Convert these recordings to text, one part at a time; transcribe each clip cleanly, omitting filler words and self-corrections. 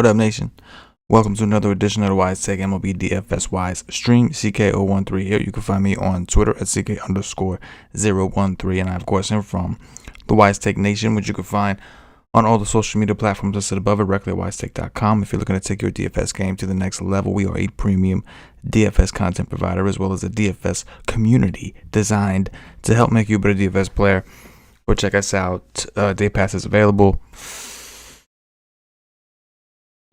What up, nation? Welcome to another edition of the WiseTake MLB DFS Wise Stream, CK013 here. You can find me on Twitter at CK_013, and I, of course, am from the WiseTake Nation, which you can find on all the social media platforms listed above it, directly at WiseTake.com. If you're looking to take your DFS game to the next level, we are a premium DFS content provider, as well as a DFS community designed to help make you a better DFS player. Go check us out. Day Pass is available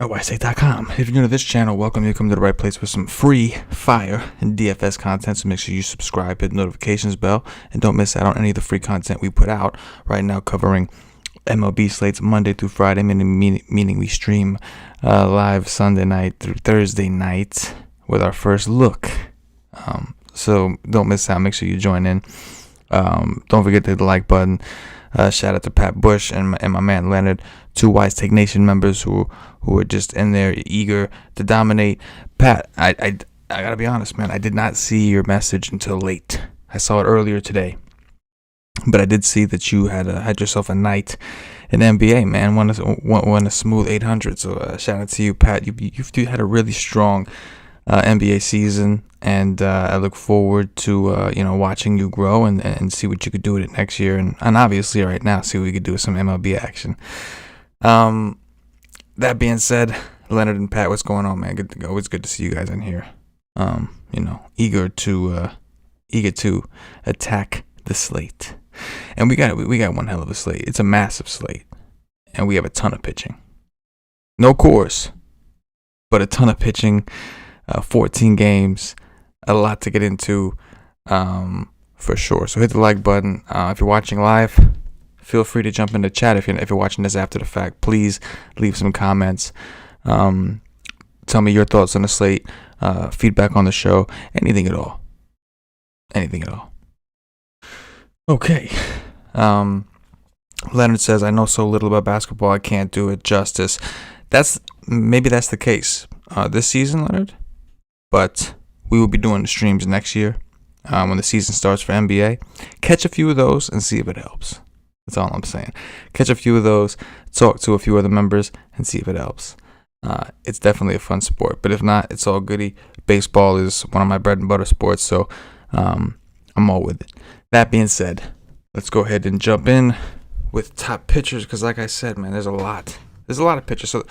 at WiseTake.com. If you're new to this channel, welcome. You come to the right place with some free fire and DFS content, so make sure you subscribe, hit the notifications bell, and don't miss out on any of the free content we put out right now, covering MLB slates Monday through Friday, meaning we stream live Sunday night through Thursday night with our first look. So don't miss out. Make sure you join in. Don't forget to hit the like button. Shout out to Pat Bush and my man Leonard, two WiseTake Nation members who are just in there eager to dominate. Pat, I gotta be honest, man. I did not see your message until late. I saw it earlier today, but I did see that you had yourself a night in NBA, man. Won a smooth 800. So shout out to you, Pat. You've had a really strong NBA season, and I look forward to watching you grow and see what you could do with it next year, and obviously right now see what we could do with some MLB action. That being said, Leonard and Pat, what's going on, man? Good to go. It's good to see you guys in here. Eager to attack the slate, and we got one hell of a slate. It's a massive slate, and we have a ton of pitching. No course, but a ton of pitching. 14 games, a lot to get into, for sure. So hit the like button. If you're watching live, feel free to jump in the chat. If you're watching this after the fact, please leave some comments. Tell me your thoughts on the slate, feedback on the show, anything at all. Okay. Leonard says, I know so little about basketball, I can't do it justice. Maybe that's the case this season, Leonard. But we will be doing the streams next year when the season starts for NBA. Catch a few of those and see if it helps. That's all I'm saying. Catch a few of those, talk to a few other members, and see if it helps. It's definitely a fun sport. But if not, it's all goody. Baseball is one of my bread and butter sports, so I'm all with it. That being said, let's go ahead and jump in with top pitchers, because like I said, man, there's a lot of pitchers. So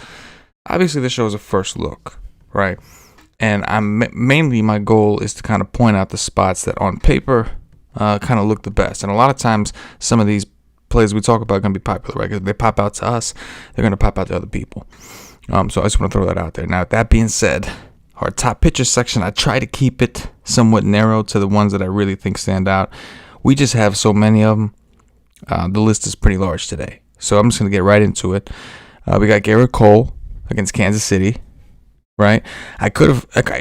obviously this show is a first look, right? And mainly my goal is to kind of point out the spots that on paper kind of look the best. And a lot of times some of these plays we talk about are going to be popular, right? Because if they pop out to us, they're going to pop out to other people. So I just want to throw that out there. Now, that being said, our top pitchers section, I try to keep it somewhat narrow to the ones that I really think stand out. We just have so many of them. The list is pretty large today. So I'm just going to get right into it. We got Garrett Cole against Kansas City. Right,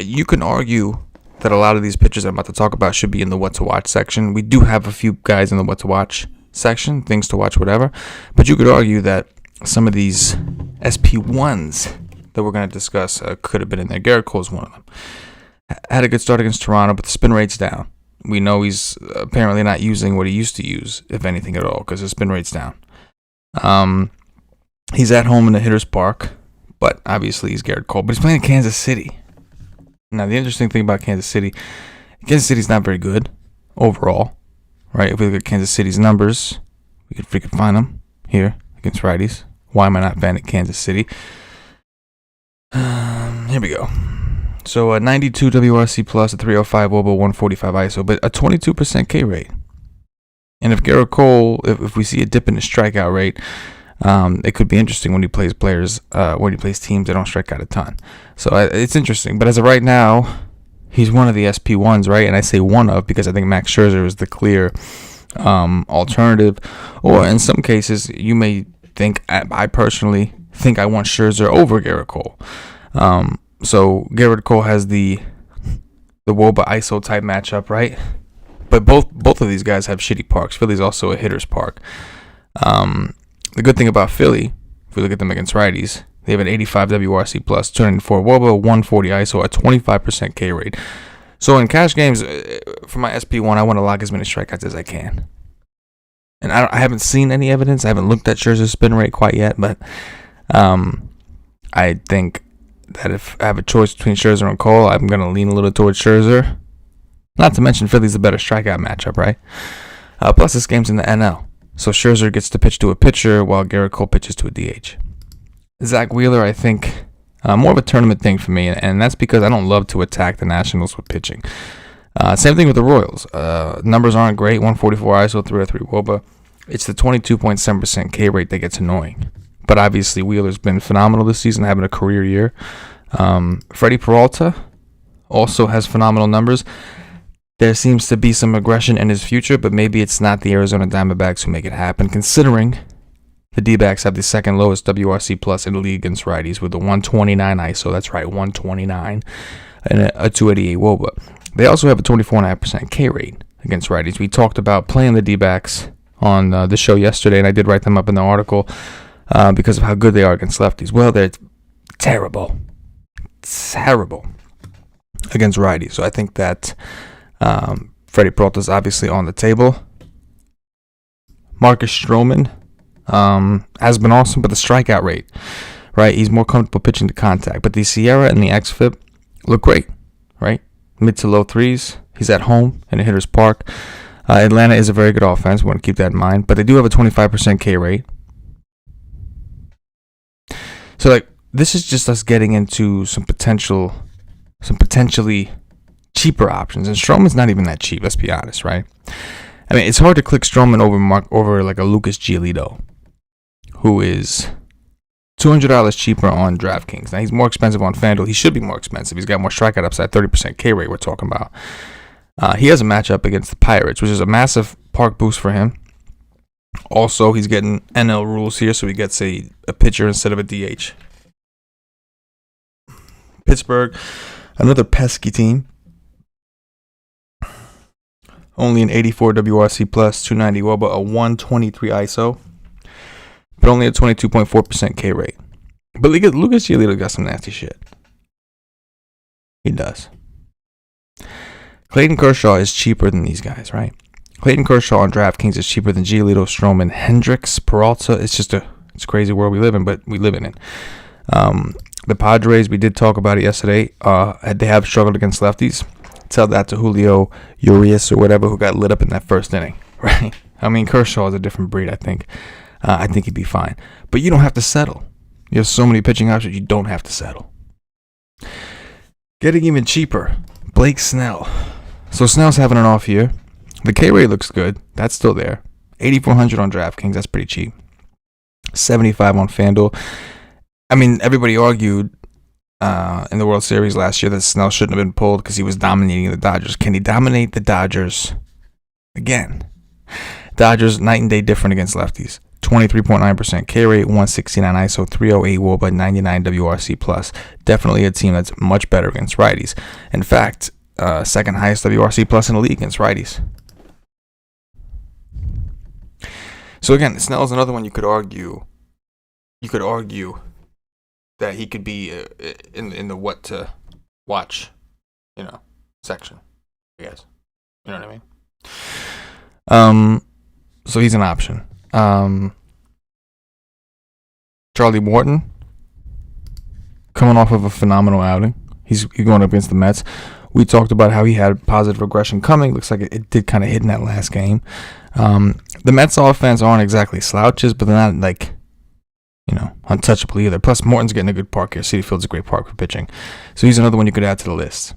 you can argue that a lot of these pitchers I'm about to talk about should be in the what to watch section. We do have a few guys in the what to watch section, things to watch, whatever. But you could argue that some of these SP1s that we're going to discuss could have been in there. Garrett Cole is one of them. Had a good start against Toronto, but the spin rate's down. We know he's apparently not using what he used to use, if anything at all, because his spin rate's down. He's at home in the hitter's park. But obviously he's Garrett Cole. But he's playing in Kansas City. Now, the interesting thing about Kansas City's not very good overall, right? If we look at Kansas City's numbers, we could find them here against righties. Why am I not banning Kansas City? Here we go. So a 92 WRC plus, a 305 WOBA, 145 ISO, but a 22% K rate. And if Garrett Cole, if we see a dip in the strikeout rate, it could be interesting when he plays teams that don't strike out a ton. So it's interesting. But as of right now, he's one of the SP1s, right? And I say one of because I think Max Scherzer is the clear alternative. Or in some cases, you may think, I personally think I want Scherzer over Garrett Cole. So Garrett Cole has the WOBA ISO type matchup, right? But both of these guys have shitty parks. Philly's also a hitter's park. The good thing about Philly, if we look at them against righties, they have an 85 WRC plus, 204 WOBA, 140 ISO, a 25% K rate. So in cash games, for my SP1, I want to lock as many strikeouts as I can. And I haven't seen any evidence. I haven't looked at Scherzer's spin rate quite yet, but I think that if I have a choice between Scherzer and Cole, I'm going to lean a little towards Scherzer. Not to mention Philly's a better strikeout matchup, right? Plus, this game's in the NL. So Scherzer gets to pitch to a pitcher while Garrett Cole pitches to a DH. Zach Wheeler, I think, more of a tournament thing for me, and that's because I don't love to attack the Nationals with pitching. Same thing with the Royals. Numbers aren't great, 144 ISO, 303 WOBA. It's the 22.7% K rate that gets annoying. But obviously, Wheeler's been phenomenal this season, having a career year. Freddie Peralta also has phenomenal numbers. There seems to be some aggression in his future, but maybe it's not the Arizona Diamondbacks who make it happen, considering the D-backs have the second lowest WRC plus in the league against righties with a 129 ISO. That's right, 129, and a 288 WOBA. They also have a 24.5% K rate against righties. We talked about playing the D-backs on the show yesterday, and I did write them up in the article because of how good they are against lefties. Well, they're terrible against righties. So I think that Freddie Peralta is obviously on the table. Marcus Stroman has been awesome, but the strikeout rate, right? He's more comfortable pitching to contact. But the Sierra and the XFIP look great, right? Mid to low threes. He's at home in a hitter's park. Atlanta is a very good offense. We want to keep that in mind. But they do have a 25% K rate. So, this is just us getting into some potentially cheaper options. And Stroman's not even that cheap, let's be honest, right? I mean, it's hard to click Stroman over like a Lucas Giolito, who is $200 cheaper on DraftKings. Now, he's more expensive on FanDuel. He should be more expensive. He's got more strikeout upside, 30% K rate we're talking about. He has a matchup against the Pirates, which is a massive park boost for him. Also, he's getting NL rules here, so he gets a pitcher instead of a DH. Pittsburgh, another pesky team. Only an 84 WRC plus, 290 WOBA, a 123 ISO, but only a 22.4% K rate. But Lucas Giolito got some nasty shit. He does. Clayton Kershaw is cheaper than these guys, right? Clayton Kershaw on DraftKings is cheaper than Giolito, Stroman, Hendricks, Peralta. It's a crazy world we live in, but we live in it. The Padres, we did talk about it yesterday. They have struggled against lefties. Tell that to Julio Urias or whatever, who got lit up in that first inning, right? I mean, Kershaw is a different breed, I think. I think he'd be fine. But you don't have to settle. You have so many pitching options, you don't have to settle. Getting even cheaper, Blake Snell. So Snell's having an off year. The K rate looks good. That's still there. 8,400 on DraftKings. That's pretty cheap. 75 on FanDuel. I mean, everybody argued in the World Series last year that Snell shouldn't have been pulled because he was dominating the Dodgers. Can he dominate the Dodgers again? Dodgers night and day different against lefties. 23.9% K rate, 169 ISO, 308 WOBA, 99 WRC plus. Definitely a team that's much better against righties. In fact, second highest WRC plus in the league against righties. So again, Snell's another one you could argue. That he could be in the what to watch, section, I guess. You know what I mean? So he's an option. Charlie Morton, coming off of a phenomenal outing. He's going up against the Mets. We talked about how he had positive regression coming. Looks like it did kind of hit in that last game. The Mets offense aren't exactly slouches, but they're not untouchable either. Plus, Morton's getting a good park here. Citi Field's a great park for pitching. So he's another one you could add to the list.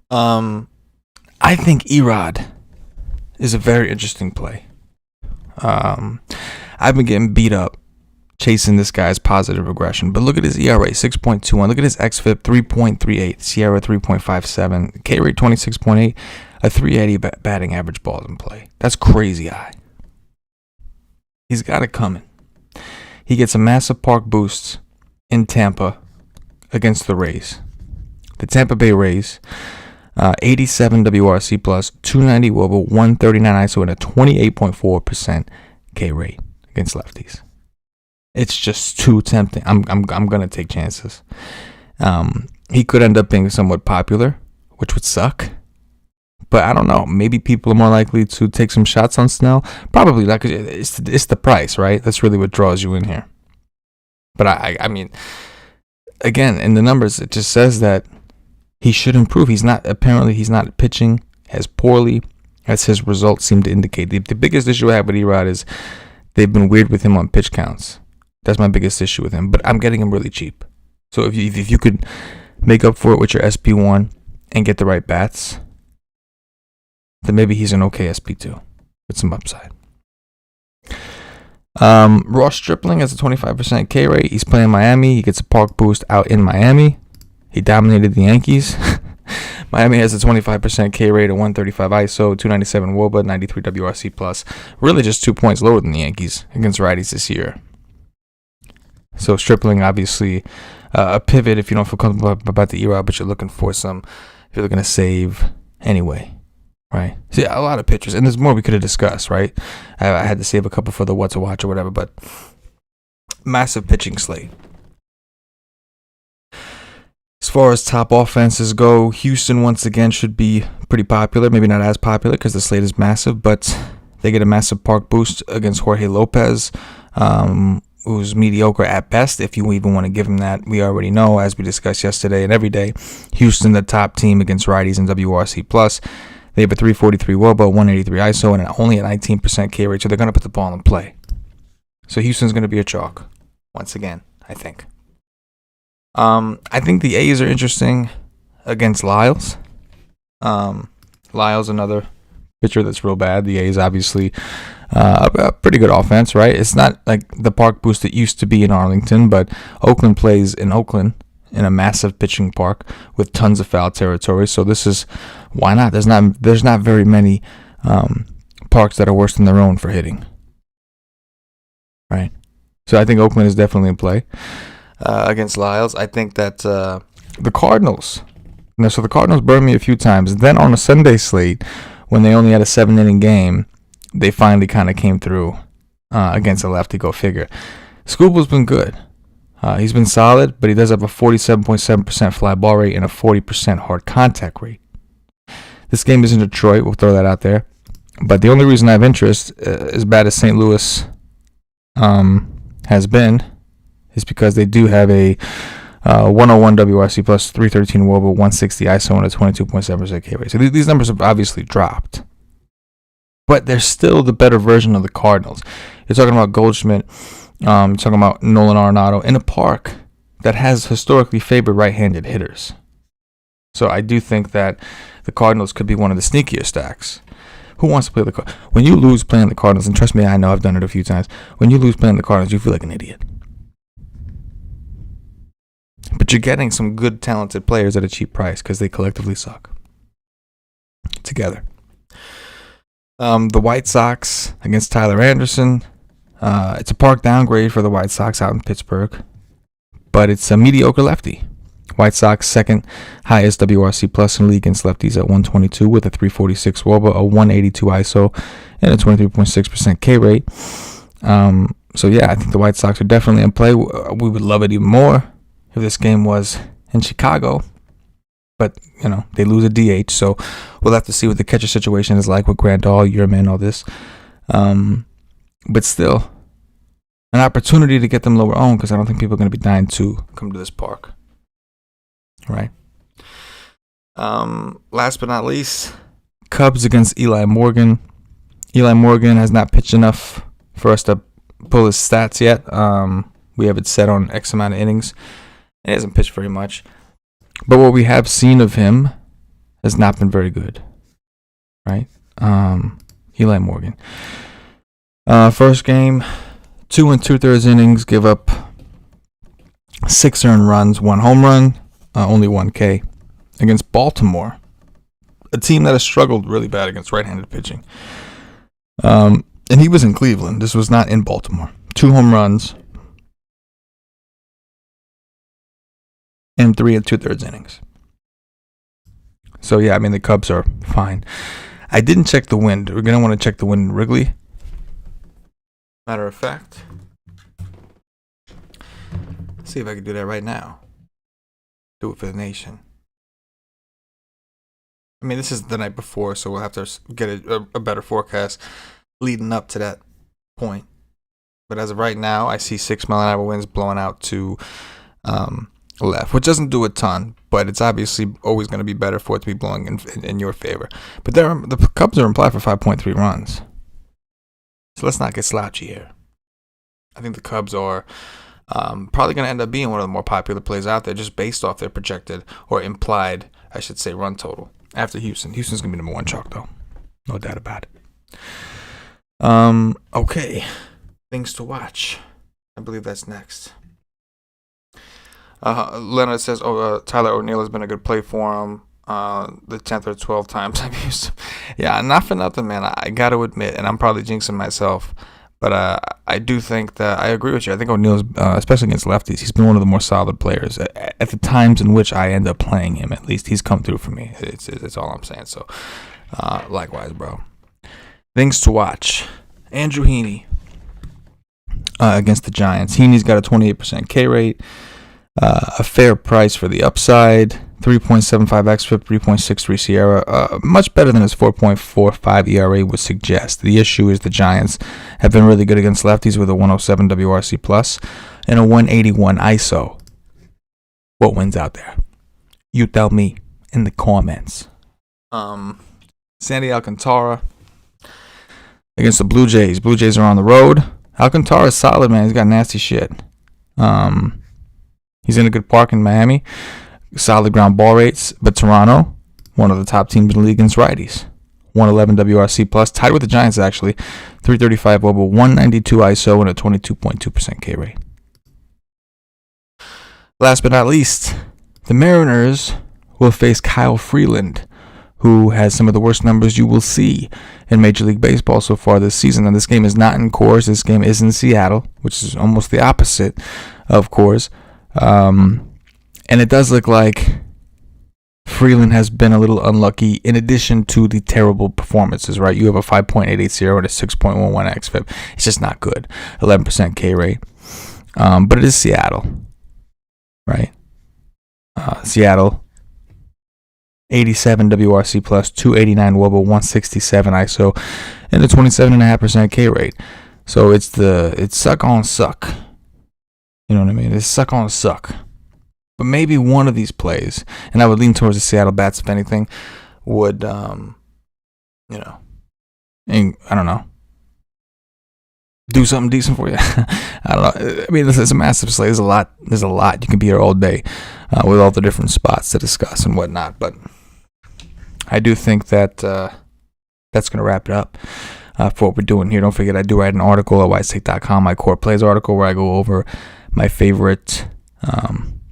I think Erod is a very interesting play. I've been getting beat up chasing this guy's positive regression, but look at his ERA, 6.21. Look at his xFIP, 3.38. Sierra, 3.57. K rate, 26.8. A 380 batting average balls in play. That's crazy high. He's got it coming. He gets a massive park boost in Tampa against the Rays. The Tampa Bay Rays, 87 WRC plus, 290 WOBA, 139 ISO, and a 28.4% K rate against lefties. It's just too tempting. I'm gonna take chances. He could end up being somewhat popular, which would suck. But I don't know. Maybe people are more likely to take some shots on Snell. Probably not, because it's the price, right? That's really what draws you in here. But I mean, again, in the numbers, it just says that he should improve. He's not pitching as poorly as his results seem to indicate. The biggest issue I have with Erod is they've been weird with him on pitch counts. That's my biggest issue with him. But I'm getting him really cheap. So if you could make up for it with your SP1 and get the right bats, then maybe he's an okay SP2 with some upside. Ross Stripling has a 25% K rate. He's playing Miami. He gets a park boost out in Miami. He dominated the Yankees. Miami has a 25% K rate, a 135 ISO, 297 WOBA, 93 WRC plus. Really just 2 points lower than the Yankees against righties this year. So Stripling, obviously, a pivot if you don't feel comfortable about the era, but you're looking for some, if you're looking to save anyway, right? See, a lot of pitchers, and there's more we could have discussed, right? I had to save a couple for the what to watch or whatever, but massive pitching slate. As far as top offenses go, Houston once again should be pretty popular. Maybe not as popular because the slate is massive, but they get a massive park boost against Jorge Lopez, who's mediocre at best, if you even want to give him that. We already know, as we discussed yesterday and every day, Houston, the top team against righties in WRC+. They have a 343 WOBA, 183 ISO, and only a 19% K rate, so they're going to put the ball in play. So Houston's going to be a chalk, once again, I think. I think the A's are interesting against Lyles. Lyles, another pitcher that's real bad. The A's obviously a pretty good offense, right? It's not like the park boost it used to be in Arlington, but Oakland plays in Oakland in a massive pitching park with tons of foul territory. So this is, why not? There's not very many parks that are worse than their own for hitting, right? So I think Oakland is definitely in play against Lyles. I think that the Cardinals. So the Cardinals burned me a few times. Then on a Sunday slate, when they only had a 7-inning game, they finally kind of came through against a lefty. Go figure. Scooble's been good. He's been solid, but he does have a 47.7% fly ball rate and a 40% hard contact rate. This game is in Detroit. We'll throw that out there. But the only reason I have interest, as bad as St. Louis has been, is because they do have a 101 WRC plus 313 WOBA, 160 ISO, and a 22.7% K rate. So these numbers have obviously dropped. But they're still the better version of the Cardinals. You're talking about Goldschmidt. You're talking about Nolan Arenado in a park that has historically favored right-handed hitters. So I do think that the Cardinals could be one of the sneakier stacks. Who wants to play the Cardinals? When you lose playing the Cardinals, and trust me, I know I've done it a few times. When you lose playing the Cardinals, you feel like an idiot. But you're getting some good, talented players at a cheap price because they collectively suck. Together. The White Sox against Tyler Anderson. It's a park downgrade for the White Sox out in Pittsburgh, but it's a mediocre lefty. White Sox second highest WRC plus in league against lefties at 122 with a 346 WOBA, a 182 ISO, and a 23.6% K rate. So yeah, I think the White Sox are definitely in play. We would love it even more if this game was in Chicago. But, they lose a DH, so we'll have to see what the catcher situation is like with Grandal, Yerman, all this. But still, an opportunity to get them lower owned because I don't think people are going to be dying to come to this park. Right? Last but not least, Cubs against Eli Morgan. Eli Morgan has not pitched enough for us to pull his stats yet. We have it set on X amount of innings. He hasn't pitched very much. But what we have seen of him has not been very good, right? Eli Morgan. First game, 2 2/3 innings, give up 6 earned runs, 1 home run, only 1 K against Baltimore, a team that has struggled really bad against right-handed pitching. And he was in Cleveland. This was not in Baltimore. 2 home runs and 3 2/3 innings. So, yeah, the Cubs are fine. I didn't check the wind. We're going to want to check the wind in Wrigley. Matter of fact, let's see if I can do that right now. Do it for the nation. This is the night before, so we'll have to get a better forecast leading up to that point. But as of right now, I see 6 mile-an-hour winds blowing out to left, which doesn't do a ton, but it's obviously always going to be better for it to be blowing in your favor. But the Cubs are implied for 5.3 runs. So let's not get slouchy here. I think the Cubs are probably going to end up being one of the more popular plays out there just based off their projected or implied, I should say, run total after Houston. Houston's going to be number one chalk, though. No doubt about it. Okay. Things to watch. I believe that's next. Leonard says, Tyler O'Neill has been a good play for him. The 10th or 12th times I've used him. Yeah, not for nothing, man. I got to admit, and I'm probably jinxing myself, but I do think that I agree with you. I think O'Neill's, especially against lefties, he's been one of the more solid players. At the times in which I end up playing him, at least he's come through for me. It's all I'm saying. So, likewise, bro. Things to watch. Andrew Heaney against the Giants. Heaney's got a 28% K rate. A fair price for the upside, 3.75 xFIP, 3.63 Sierra, much better than his 4.45 ERA would suggest. The issue is the Giants have been really good against lefties with a 107 WRC plus and a 181 ISO. What wins out there? You tell me in the comments. Sandy Alcantara against the Blue Jays. Blue Jays are on the road. Alcantara's solid, man. He's got nasty shit. He's in a good park in Miami. Solid ground ball rates. But Toronto, one of the top teams in the league against righties. 111 WRC plus. Tied with the Giants, actually. 335 WOBA, 192 ISO, and a 22.2% K rate. Last but not least, the Mariners will face Kyle Freeland, who has some of the worst numbers you will see in Major League Baseball so far this season. And this game is not in Coors. This game is in Seattle, which is almost the opposite of Coors. And it does look like Freeland has been a little unlucky in addition to the terrible performances, right? You have a 5.880 and a 6.11 xFIP. It's just not good. 11% K rate. But it is Seattle, right? Seattle, 87 WRC plus, 289 WOBA, 167 ISO, and a 27.5% K rate. So it's suck on suck. You know what I mean? It's suck on suck. But maybe one of these plays, and I would lean towards the Seattle bats if anything, would, I don't know, do something decent for you. I don't know. I mean, this is a massive slate. There's a lot. You can be here all day with all the different spots to discuss and whatnot. But I do think that that's going to wrap it up for what we're doing here. Don't forget, I do write an article at WiseTake.com, my core plays article, where I go over my favorite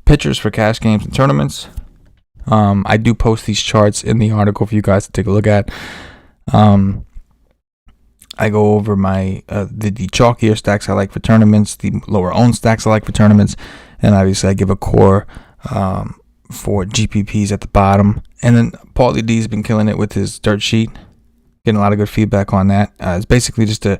pitchers for cash games and tournaments. I do post these charts in the article for you guys to take a look at. I go over my the chalkier stacks I like for tournaments, the lower owned stacks I like for tournaments, and obviously I give a core for GPPs at the bottom. And then Paulie D's been killing it with his dirt sheet, getting a lot of good feedback on that. It's basically just a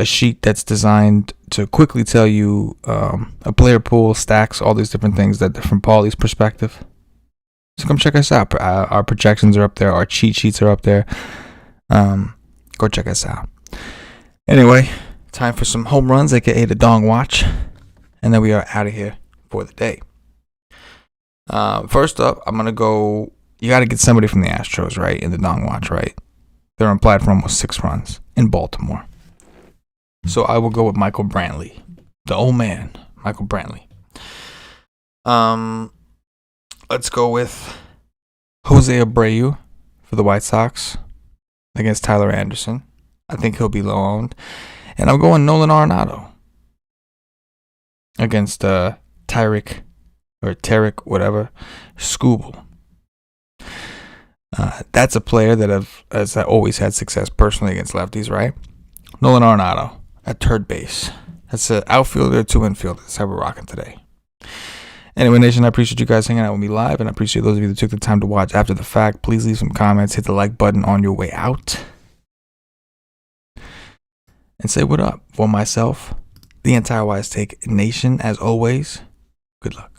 sheet that's designed to quickly tell you a player pool, stacks, all these different things that from Paulie's perspective. So come check us out. Our projections are up there. Our cheat sheets are up there. Go check us out. Anyway, time for some home runs, aka the Dong Watch, and then we are out of here for the day. First up, I'm gonna go. You got to get somebody from the Astros, right, in the Dong Watch, right? They're implied for almost 6 runs in Baltimore. So I will go with Michael Brantley, the old man, Michael Brantley. Let's go with Jose Abreu for the White Sox against Tyler Anderson. I think he'll be low owned. And I'm going Nolan Arenado against Tarek, whatever, Skubal. That's a player that has always had success personally against lefties, right? Nolan Arenado at third base. That's an outfielder to infielder. That's how we're rocking today. Anyway, Nation, I appreciate you guys hanging out with me live, and I appreciate those of you that took the time to watch after the fact. Please leave some comments, hit the like button on your way out, and say what up for myself, the entire WiseTake Nation. As always, good luck.